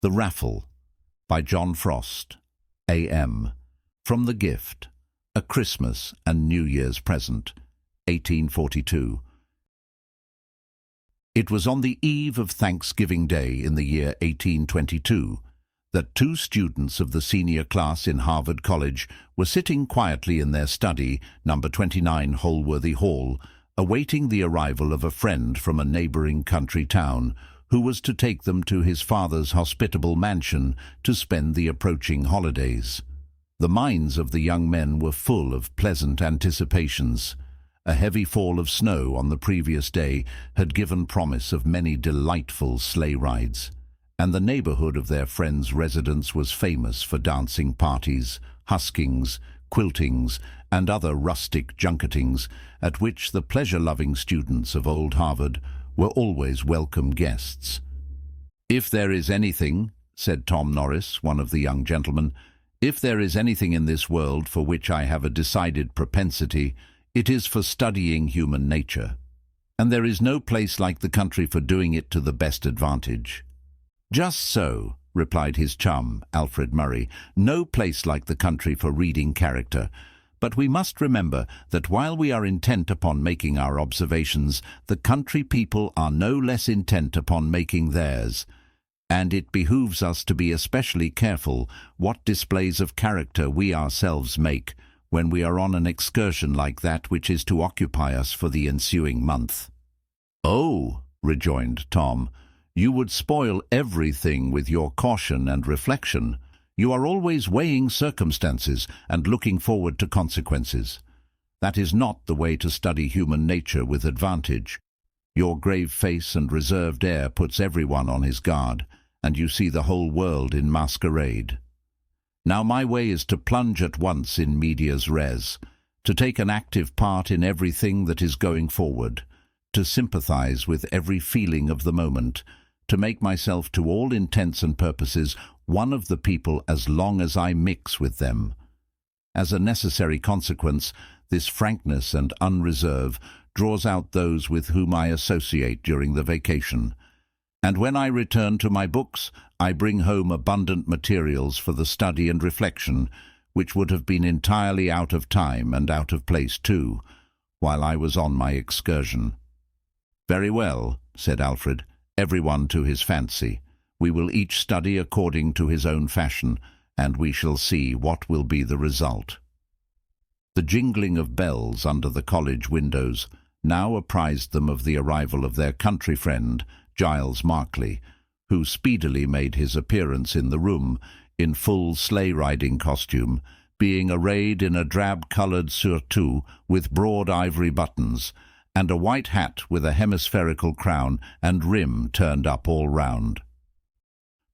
The Raffle, by John Frost, A.M. From the Gift, A Christmas and New Year's Present, 1842. It was on the eve of Thanksgiving Day in the year 1822 that two students of the senior class in Harvard College were sitting quietly in their study, number 29 Holworthy Hall, awaiting the arrival of a friend from a neighboring country town who was to take them to his father's hospitable mansion to spend the approaching holidays. The minds of the young men were full of pleasant anticipations. A heavy fall of snow on the previous day had given promise of many delightful sleigh rides, and the neighborhood of their friend's residence was famous for dancing parties, huskings, quiltings, and other rustic junketings at which the pleasure-loving students of Old Harvard were always welcome guests. "If there is anything," said Tom Norris, one of the young gentlemen, "if there is anything in this world for which I have a decided propensity, it is for studying human nature. And there is no place like the country for doing it to the best advantage." "Just so," replied his chum, Alfred Murray, "no place like the country for reading character. But we must remember that while we are intent upon making our observations, the country people are no less intent upon making theirs, and it behooves us to be especially careful what displays of character we ourselves make when we are on an excursion like that which is to occupy us for the ensuing month." "Oh," rejoined Tom, "you would spoil everything with your caution and reflection. You are always weighing circumstances and looking forward to consequences. That is not the way to study human nature with advantage. Your grave face and reserved air puts everyone on his guard, and you see the whole world in masquerade. Now my way is to plunge at once in medias res, to take an active part in everything that is going forward, to sympathize with every feeling of the moment, to make myself to all intents and purposes one of the people as long as I mix with them. As a necessary consequence, this frankness and unreserve draws out those with whom I associate during the vacation. And when I return to my books, I bring home abundant materials for the study and reflection, which would have been entirely out of time and out of place too, while I was on my excursion." "Very well," said Alfred, "everyone to his fancy. We will each study according to his own fashion, and we shall see what will be the result." The jingling of bells under the college windows now apprised them of the arrival of their country friend, Giles Markley, who speedily made his appearance in the room in full sleigh-riding costume, being arrayed in a drab-coloured surtout with broad ivory buttons, and a white hat with a hemispherical crown and rim turned up all round.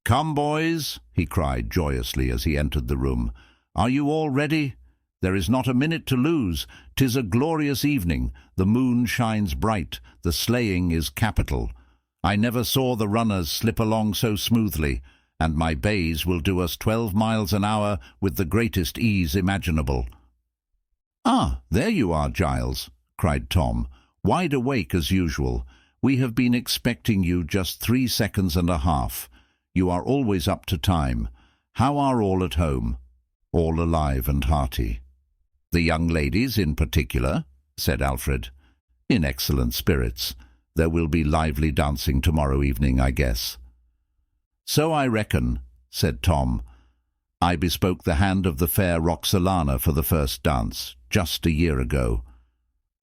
"Come, boys," he cried joyously as he entered the room. "Are you all ready? There is not a minute to lose. 'Tis a glorious evening. The moon shines bright. The sleighing is capital. I never saw the runners slip along so smoothly, and my bays will do us 12 miles an hour with the greatest ease imaginable." "Ah, there you are, Giles," cried Tom, wide awake as usual. "We have been expecting you just 3 seconds and a half. You are always up to time. How are all at home?" "All alive and hearty." "The young ladies in particular?" said Alfred. "In excellent spirits. There will be lively dancing tomorrow evening, I guess." "So I reckon," said Tom. "I bespoke the hand of the fair Roxalana for the first dance, just a year ago.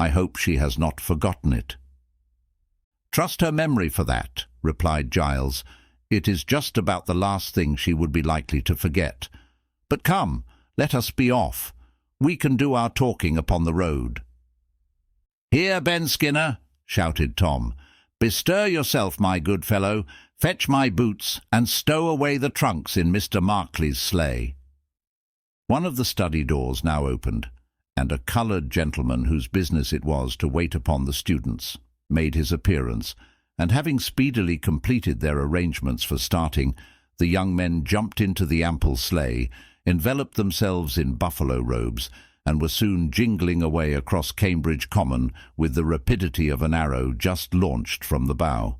I hope she has not forgotten it." "Trust her memory for that," replied Giles. "It is just about the last thing she would be likely to forget. But come, let us be off. We can do our talking upon the road." "Here, Ben Skinner," shouted Tom. "Bestir yourself, my good fellow. Fetch my boots, and stow away the trunks in Mr. Markley's sleigh." One of the study doors now opened, and a coloured gentleman whose business it was to wait upon the students made his appearance, and having speedily completed their arrangements for starting, the young men jumped into the ample sleigh, enveloped themselves in buffalo robes, and were soon jingling away across Cambridge Common with the rapidity of an arrow just launched from the bow.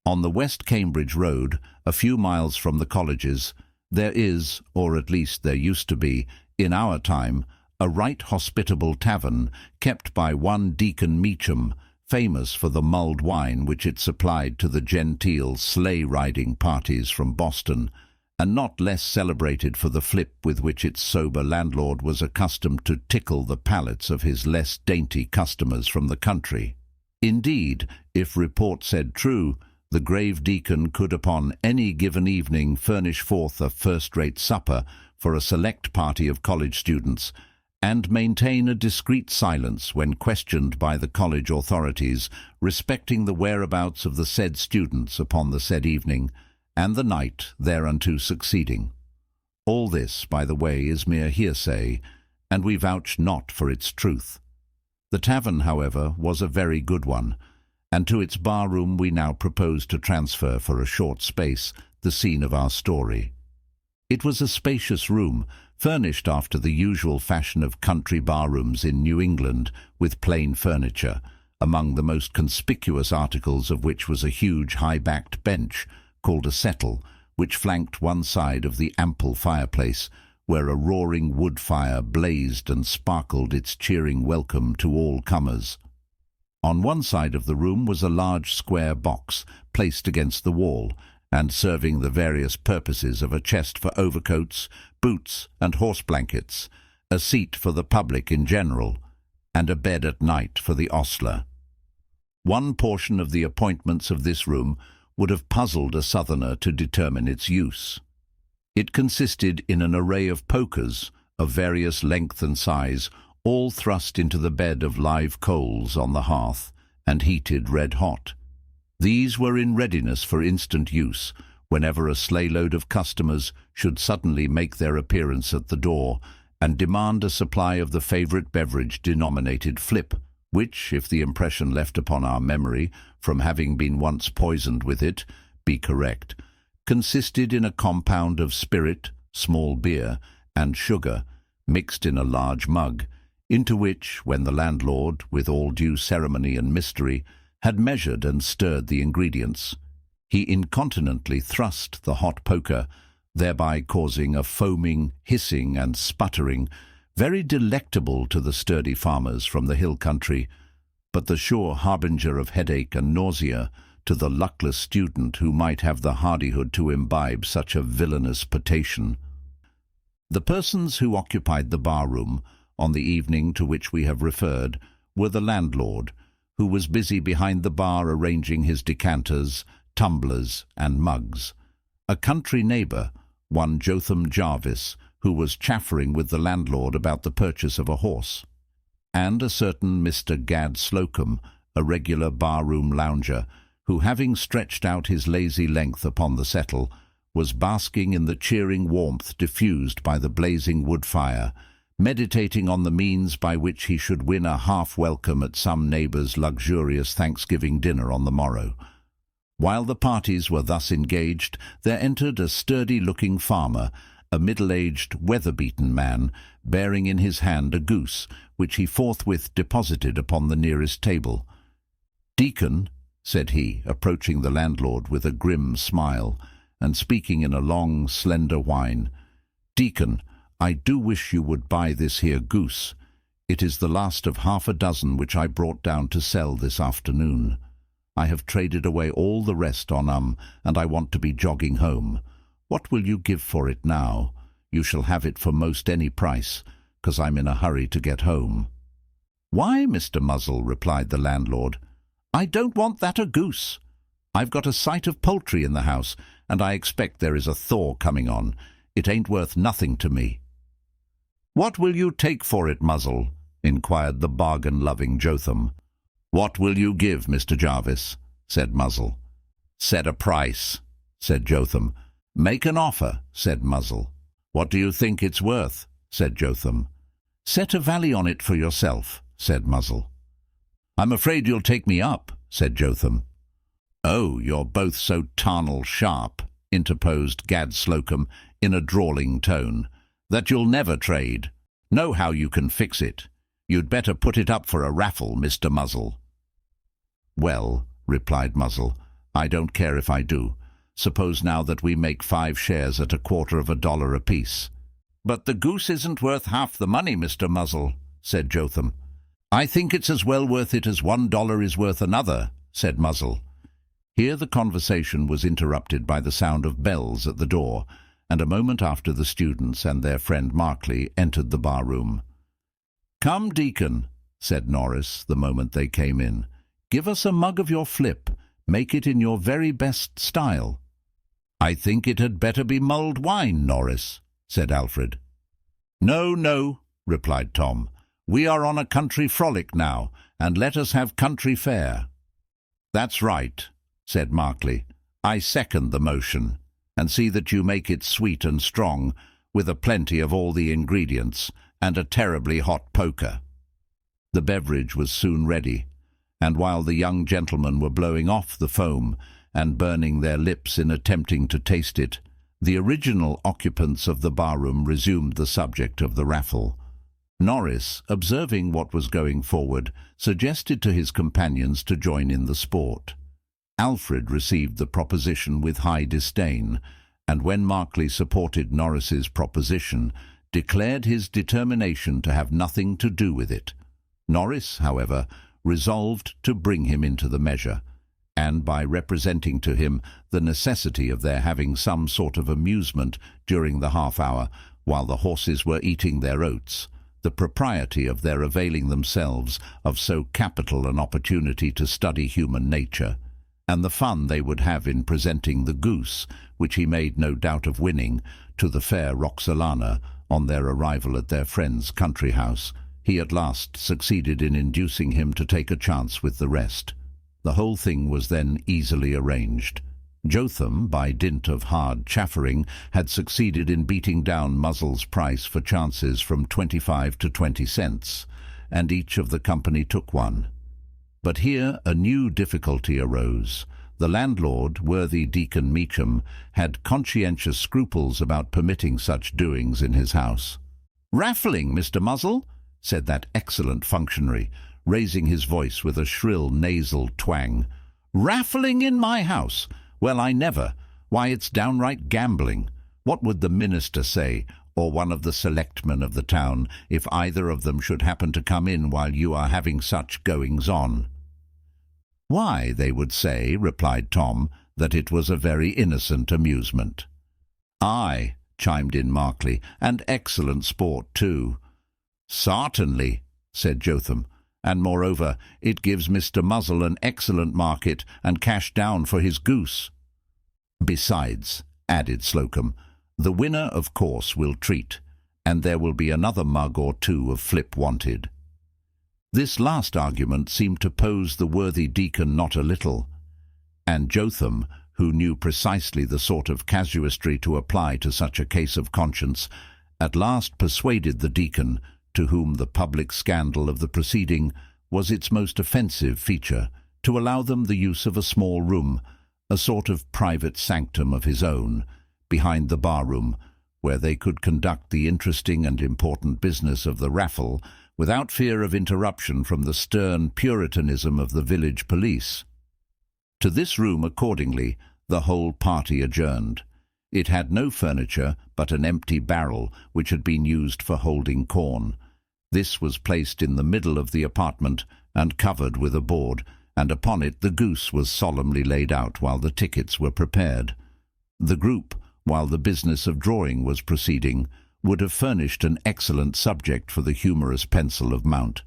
On the West Cambridge Road, a few miles from the colleges, there is, or at least there used to be, in our time, a right hospitable tavern kept by one Deacon Meacham, famous for the mulled wine which it supplied to the genteel sleigh-riding parties from Boston, and not less celebrated for the flip with which its sober landlord was accustomed to tickle the palates of his less dainty customers from the country. Indeed, if report said true, the grave deacon could upon any given evening furnish forth a first-rate supper for a select party of college students, and maintain a discreet silence when questioned by the college authorities respecting the whereabouts of the said students upon the said evening, and the night thereunto succeeding. All this, by the way, is mere hearsay, and we vouch not for its truth. The tavern, however, was a very good one, and to its bar-room we now propose to transfer for a short space the scene of our story. It was a spacious room, furnished after the usual fashion of country bar-rooms in New England, with plain furniture, among the most conspicuous articles of which was a huge high-backed bench, called a settle, which flanked one side of the ample fireplace, where a roaring wood fire blazed and sparkled its cheering welcome to all comers. On one side of the room was a large square box, placed against the wall, and serving the various purposes of a chest for overcoats, boots, and horse blankets, a seat for the public in general, and a bed at night for the ostler. One portion of the appointments of this room would have puzzled a southerner to determine its use. It consisted in an array of pokers of various length and size, all thrust into the bed of live coals on the hearth and heated red-hot. These were in readiness for instant use whenever a sleigh-load of customers should suddenly make their appearance at the door and demand a supply of the favourite beverage denominated flip, which, if the impression left upon our memory from having been once poisoned with it be correct, consisted in a compound of spirit, small beer, and sugar, mixed in a large mug, into which, when the landlord, with all due ceremony and mystery, had measured and stirred the ingredients, he incontinently thrust the hot poker, thereby causing a foaming, hissing, and sputtering, very delectable to the sturdy farmers from the hill country, but the sure harbinger of headache and nausea to the luckless student who might have the hardihood to imbibe such a villainous potation. The persons who occupied the bar-room on the evening to which we have referred were the landlord, who was busy behind the bar arranging his decanters, tumblers, and mugs, a country neighbour, one Jotham Jarvis, who was chaffering with the landlord about the purchase of a horse, and a certain Mr. Gad Slocum, a regular bar-room lounger, who, having stretched out his lazy length upon the settle, was basking in the cheering warmth diffused by the blazing wood fire, meditating on the means by which he should win a half-welcome at some neighbour's luxurious Thanksgiving dinner on the morrow. While the parties were thus engaged, there entered a sturdy-looking farmer, a middle-aged, weather-beaten man, bearing in his hand a goose, which he forthwith deposited upon the nearest table. "Deacon," said he, approaching the landlord with a grim smile, and speaking in a long, slender whine, "Deacon, I do wish you would buy this here goose. It is the last of half a dozen which I brought down to sell this afternoon. I have traded away all the rest on and I want to be jogging home. What will you give for it now? You shall have it for most any price, 'cause I'm in a hurry to get home." "Why, Mr. Muzzle," replied the landlord, "I don't want that a goose. I've got a sight of poultry in the house, and I expect there is a thaw coming on. It ain't worth nothing to me." "What will you take for it, Muzzle?" inquired the bargain-loving Jotham. "What will you give, Mr. Jarvis?" said Muzzle. "Set a price," said Jotham. "Make an offer," said Muzzle. "What do you think it's worth?" said Jotham. "Set a value on it for yourself," said Muzzle. "I'm afraid you'll take me up," said Jotham. "Oh, you're both so tarnal sharp," interposed Gad Slocum in a drawling tone, "that you'll never trade. Know how you can fix it. You'd better put it up for a raffle, Mr. Muzzle." "Well," replied Muzzle, I don't care if I do. Suppose now that we make 5 shares at $0.25 apiece." "But the goose isn't worth half the money, Mr. Muzzle," said Jotham. "I think it's as well worth it as $1 is worth another," said Muzzle. Here the conversation was interrupted by the sound of bells at the door, and a moment after the students and their friend Markley entered the bar-room. "Come, Deacon," said Norris the moment they came in. "Give us a mug of your flip. Make it in your very best style." "I think it had better be mulled wine, Norris," said Alfred. "No, no," replied Tom. "We are on a country frolic now, and let us have country fare." "That's right," said Markley. "I second the motion, and see that you make it sweet and strong, with a plenty of all the ingredients, and a terribly hot poker." The beverage was soon ready, and while the young gentlemen were blowing off the foam and burning their lips in attempting to taste it, the original occupants of the bar-room resumed the subject of the raffle. Norris, observing what was going forward, suggested to his companions to join in the sport. Alfred received the proposition with high disdain, and when Markley supported Norris's proposition, declared his determination to have nothing to do with it. Norris, however, resolved to bring him into the measure, and by representing to him the necessity of their having some sort of amusement during the half-hour while the horses were eating their oats, the propriety of their availing themselves of so capital an opportunity to study human nature, and the fun they would have in presenting the goose, which he made no doubt of winning, to the fair Roxalana on their arrival at their friend's country house, he at last succeeded in inducing him to take a chance with the rest. The whole thing was then easily arranged. Jotham, by dint of hard chaffering, had succeeded in beating down Muzzle's price for chances from 25 to 20 cents, and each of the company took one. But here a new difficulty arose. The landlord, worthy Deacon Meacham, had conscientious scruples about permitting such doings in his house. "Raffling, Mr. Muzzle," said that excellent functionary, raising his voice with a shrill nasal twang. "Raffling in my house? Well, I never. Why, it's downright gambling. What would the minister say, or one of the selectmen of the town, if either of them should happen to come in while you are having such goings-on?" "Why, they would say," replied Tom, "that it was a very innocent amusement." "Aye," chimed in Markley, "and excellent sport, too." "Sartainly," said Jotham, "and moreover, it gives Mr. Muzzle an excellent market and cash down for his goose." "Besides," added Slocum, "the winner, of course, will treat, and there will be another mug or two of flip wanted." This last argument seemed to pose the worthy deacon not a little, and Jotham, who knew precisely the sort of casuistry to apply to such a case of conscience, at last persuaded the deacon, to whom the public scandal of the proceeding was its most offensive feature, to allow them the use of a small room, a sort of private sanctum of his own, behind the bar-room, where they could conduct the interesting and important business of the raffle without fear of interruption from the stern puritanism of the village police. To this room, accordingly, the whole party adjourned. It had no furniture but an empty barrel which had been used for holding corn. This was placed in the middle of the apartment and covered with a board, and upon it the goose was solemnly laid out while the tickets were prepared. The group, while the business of drawing was proceeding, would have furnished an excellent subject for the humorous pencil of Mount.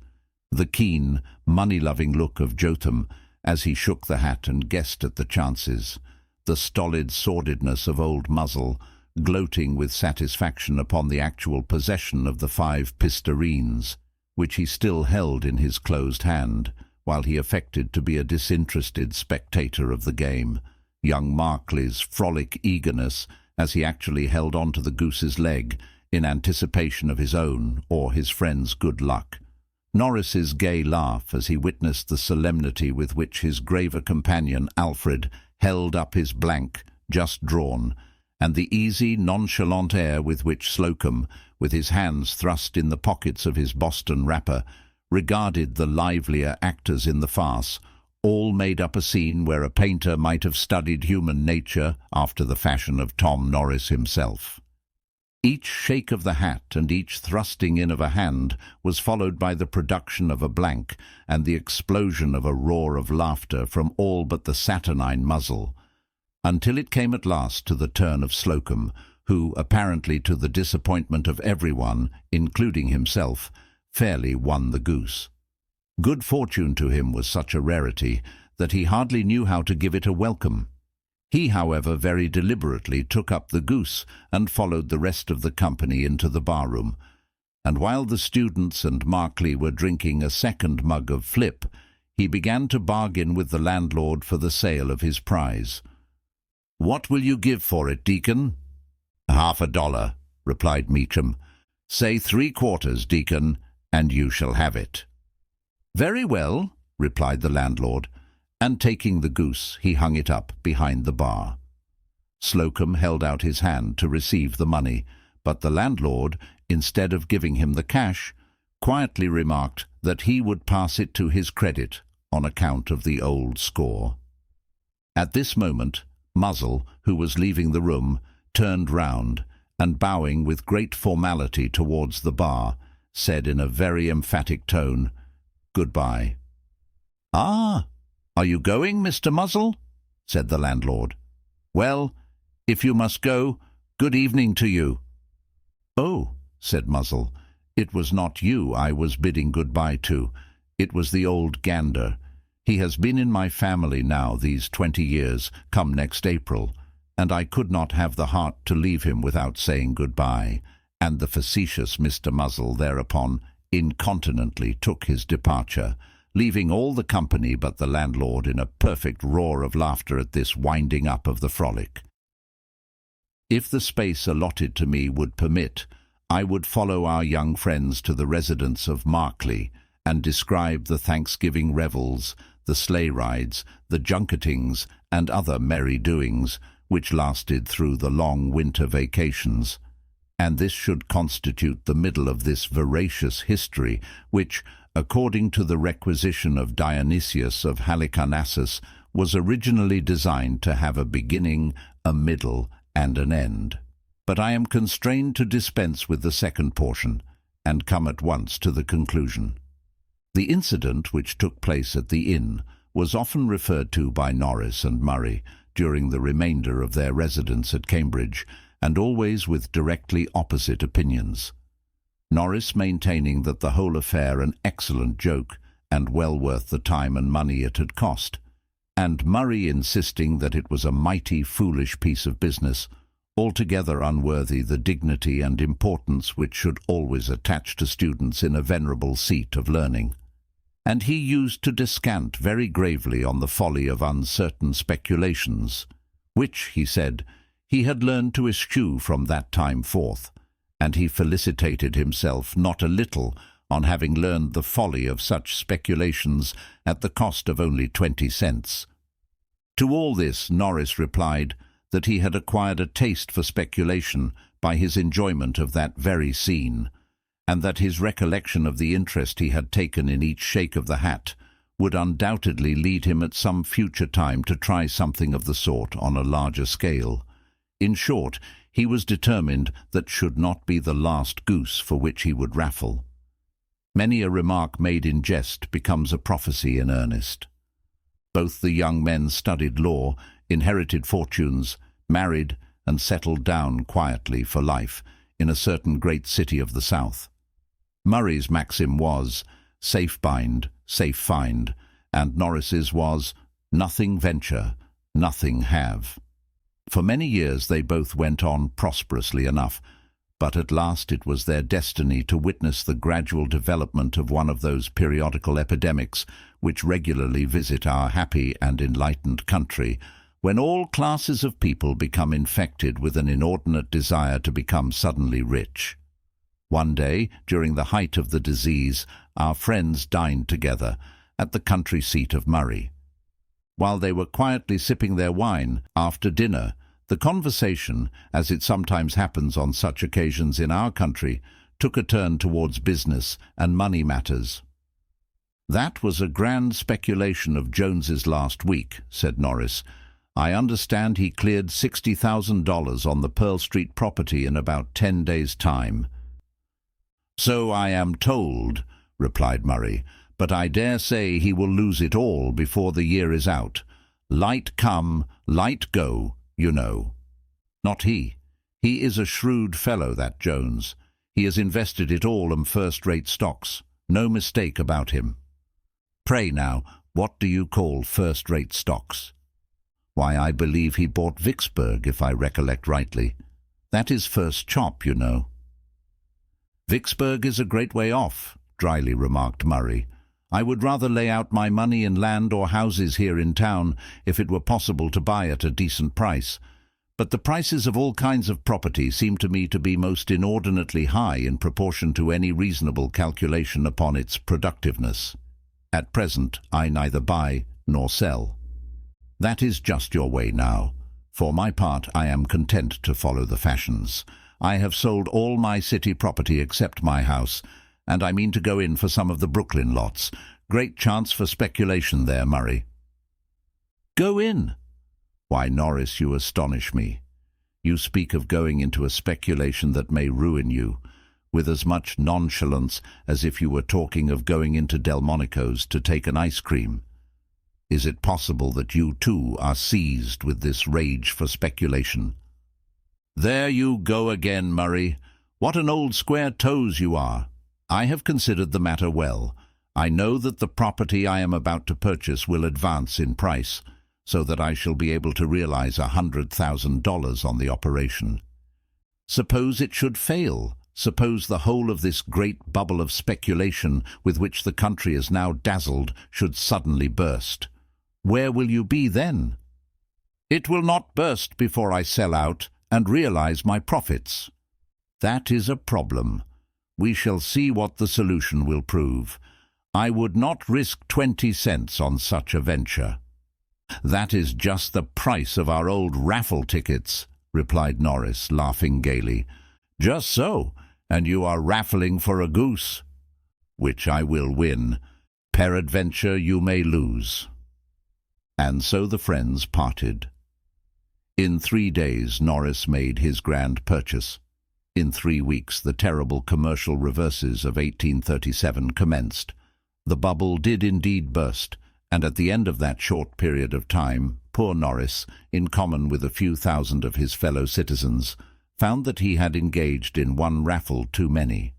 The keen, money-loving look of Jotham as he shook the hat and guessed at the chances, the stolid sordidness of old Muzzle, gloating with satisfaction upon the actual possession of the 5 pistareens, which he still held in his closed hand, while he affected to be a disinterested spectator of the game, young Markley's frolic eagerness as he actually held on to the goose's leg in anticipation of his own or his friend's good luck, Norris's gay laugh as he witnessed the solemnity with which his graver companion Alfred held up his blank, just drawn, and the easy, nonchalant air with which Slocum, with his hands thrust in the pockets of his Boston wrapper, regarded the livelier actors in the farce, all made up a scene where a painter might have studied human nature after the fashion of Tom Norris himself. Each shake of the hat and each thrusting in of a hand was followed by the production of a blank and the explosion of a roar of laughter from all but the saturnine muzzle, until it came at last to the turn of Slocum, who, apparently to the disappointment of everyone, including himself, fairly won the goose. Good fortune to him was such a rarity that he hardly knew how to give it a welcome. He, however, very deliberately took up the goose and followed the rest of the company into the bar-room, and while the students and Markley were drinking a second mug of flip, he began to bargain with the landlord for the sale of his prize. "What will you give for it, Deacon?" "Half $1, replied Meacham. "Say 3/4, Deacon, and you shall have it." "Very well," replied the landlord, and taking the goose, he hung it up behind the bar. Slocum held out his hand to receive the money, but the landlord, instead of giving him the cash, quietly remarked that he would pass it to his credit on account of the old score. At this moment, Muzzle, who was leaving the room, turned round, and bowing with great formality towards the bar, said in a very emphatic tone, "Goodbye." "Ah, are you going, Mr. Muzzle?" said the landlord. "Well, if you must go, good evening to you." "Oh," said Muzzle, "it was not you I was bidding goodbye to. It was the old gander. He has been in my family now these 20 years, come next April, and I could not have the heart to leave him without saying goodbye." And the facetious Mr. Muzzle thereupon incontinently took his departure, leaving all the company but the landlord in a perfect roar of laughter at this winding up of the frolic. If the space allotted to me would permit, I would follow our young friends to the residence of Markley and describe the Thanksgiving revels, the sleigh rides, the junketings, and other merry doings which lasted through the long winter vacations. And this should constitute the middle of this veracious history, which, according to the requisition of Dionysius of Halicarnassus, was originally designed to have a beginning, a middle, and an end. But I am constrained to dispense with the second portion, and come at once to the conclusion. The incident which took place at the inn was often referred to by Norris and Murray during the remainder of their residence at Cambridge, and always with directly opposite opinions. Norris maintaining that the whole affair an excellent joke, and well worth the time and money it had cost, and Murray insisting that it was a mighty foolish piece of business, altogether unworthy the dignity and importance which should always attach to students in a venerable seat of learning. And he used to descant very gravely on the folly of uncertain speculations, which, he said, he had learned to eschew from that time forth, and he felicitated himself not a little on having learned the folly of such speculations at the cost of only 20 cents. To all this Norris replied that he had acquired a taste for speculation by his enjoyment of that very scene, and that his recollection of the interest he had taken in each shake of the hat would undoubtedly lead him at some future time to try something of the sort on a larger scale. In short, he was determined that should not be the last goose for which he would raffle. Many a remark made in jest becomes a prophecy in earnest. Both the young men studied law, inherited fortunes, married, and settled down quietly for life in a certain great city of the South. Murray's maxim was, "Safe bind, safe find," and Norris's was, "Nothing venture, nothing have." For many years they both went on prosperously enough, but at last it was their destiny to witness the gradual development of one of those periodical epidemics which regularly visit our happy and enlightened country, when all classes of people become infected with an inordinate desire to become suddenly rich. One day, during the height of the disease, our friends dined together at the country seat of Murray. While they were quietly sipping their wine after dinner, the conversation, as it sometimes happens on such occasions in our country, took a turn towards business and money matters. "That was a grand speculation of Jones's last week," said Norris. "I understand he cleared $60,000 on the Pearl Street property in about 10 days' time." "So I am told," replied Murray, "but I dare say he will lose it all before the year is out. Light come, light go, you know." "Not he. He is a shrewd fellow, that Jones. He has invested it all in first-rate stocks. No mistake about him." "Pray now, what do you call first-rate stocks?" "Why, I believe he bought Vicksburg, if I recollect rightly. That is first chop, you know." "Vicksburg is a great way off," dryly remarked Murray. "I would rather lay out my money in land or houses here in town, if it were possible to buy at a decent price. But the prices of all kinds of property seem to me to be most inordinately high in proportion to any reasonable calculation upon its productiveness. At present I neither buy nor sell." "That is just your way now. For my part, I am content to follow the fashions. I have sold all my city property except my house, and I mean to go in for some of the Brooklyn lots. Great chance for speculation there, Murray." "Go in?" "Why, Norris, you astonish me. You speak of going into a speculation that may ruin you, with as much nonchalance as if you were talking of going into Delmonico's to take an ice cream. Is it possible that you too are seized with this rage for speculation?" "There you go again, Murray. What an old square toes you are. I have considered the matter well. I know that the property I am about to purchase will advance in price, so that I shall be able to realize $100,000 on the operation. Suppose it should fail? Suppose the whole of this great bubble of speculation with which the country is now dazzled should suddenly burst? Where will you be then?" "It will not burst before I sell out and realize my profits." "That is a problem. We shall see what the solution will prove. I would not risk 20 cents on such a venture." "That is just the price of our old raffle tickets," replied Norris, laughing gaily. "Just so, and you are raffling for a goose." "Which I will win. Peradventure you may lose." And so the friends parted. In 3 days Norris made his grand purchase. In 3 weeks the terrible commercial reverses of 1837 commenced. The bubble did indeed burst, and at the end of that short period of time, poor Norris, in common with a few thousand of his fellow citizens, found that he had engaged in one raffle too many.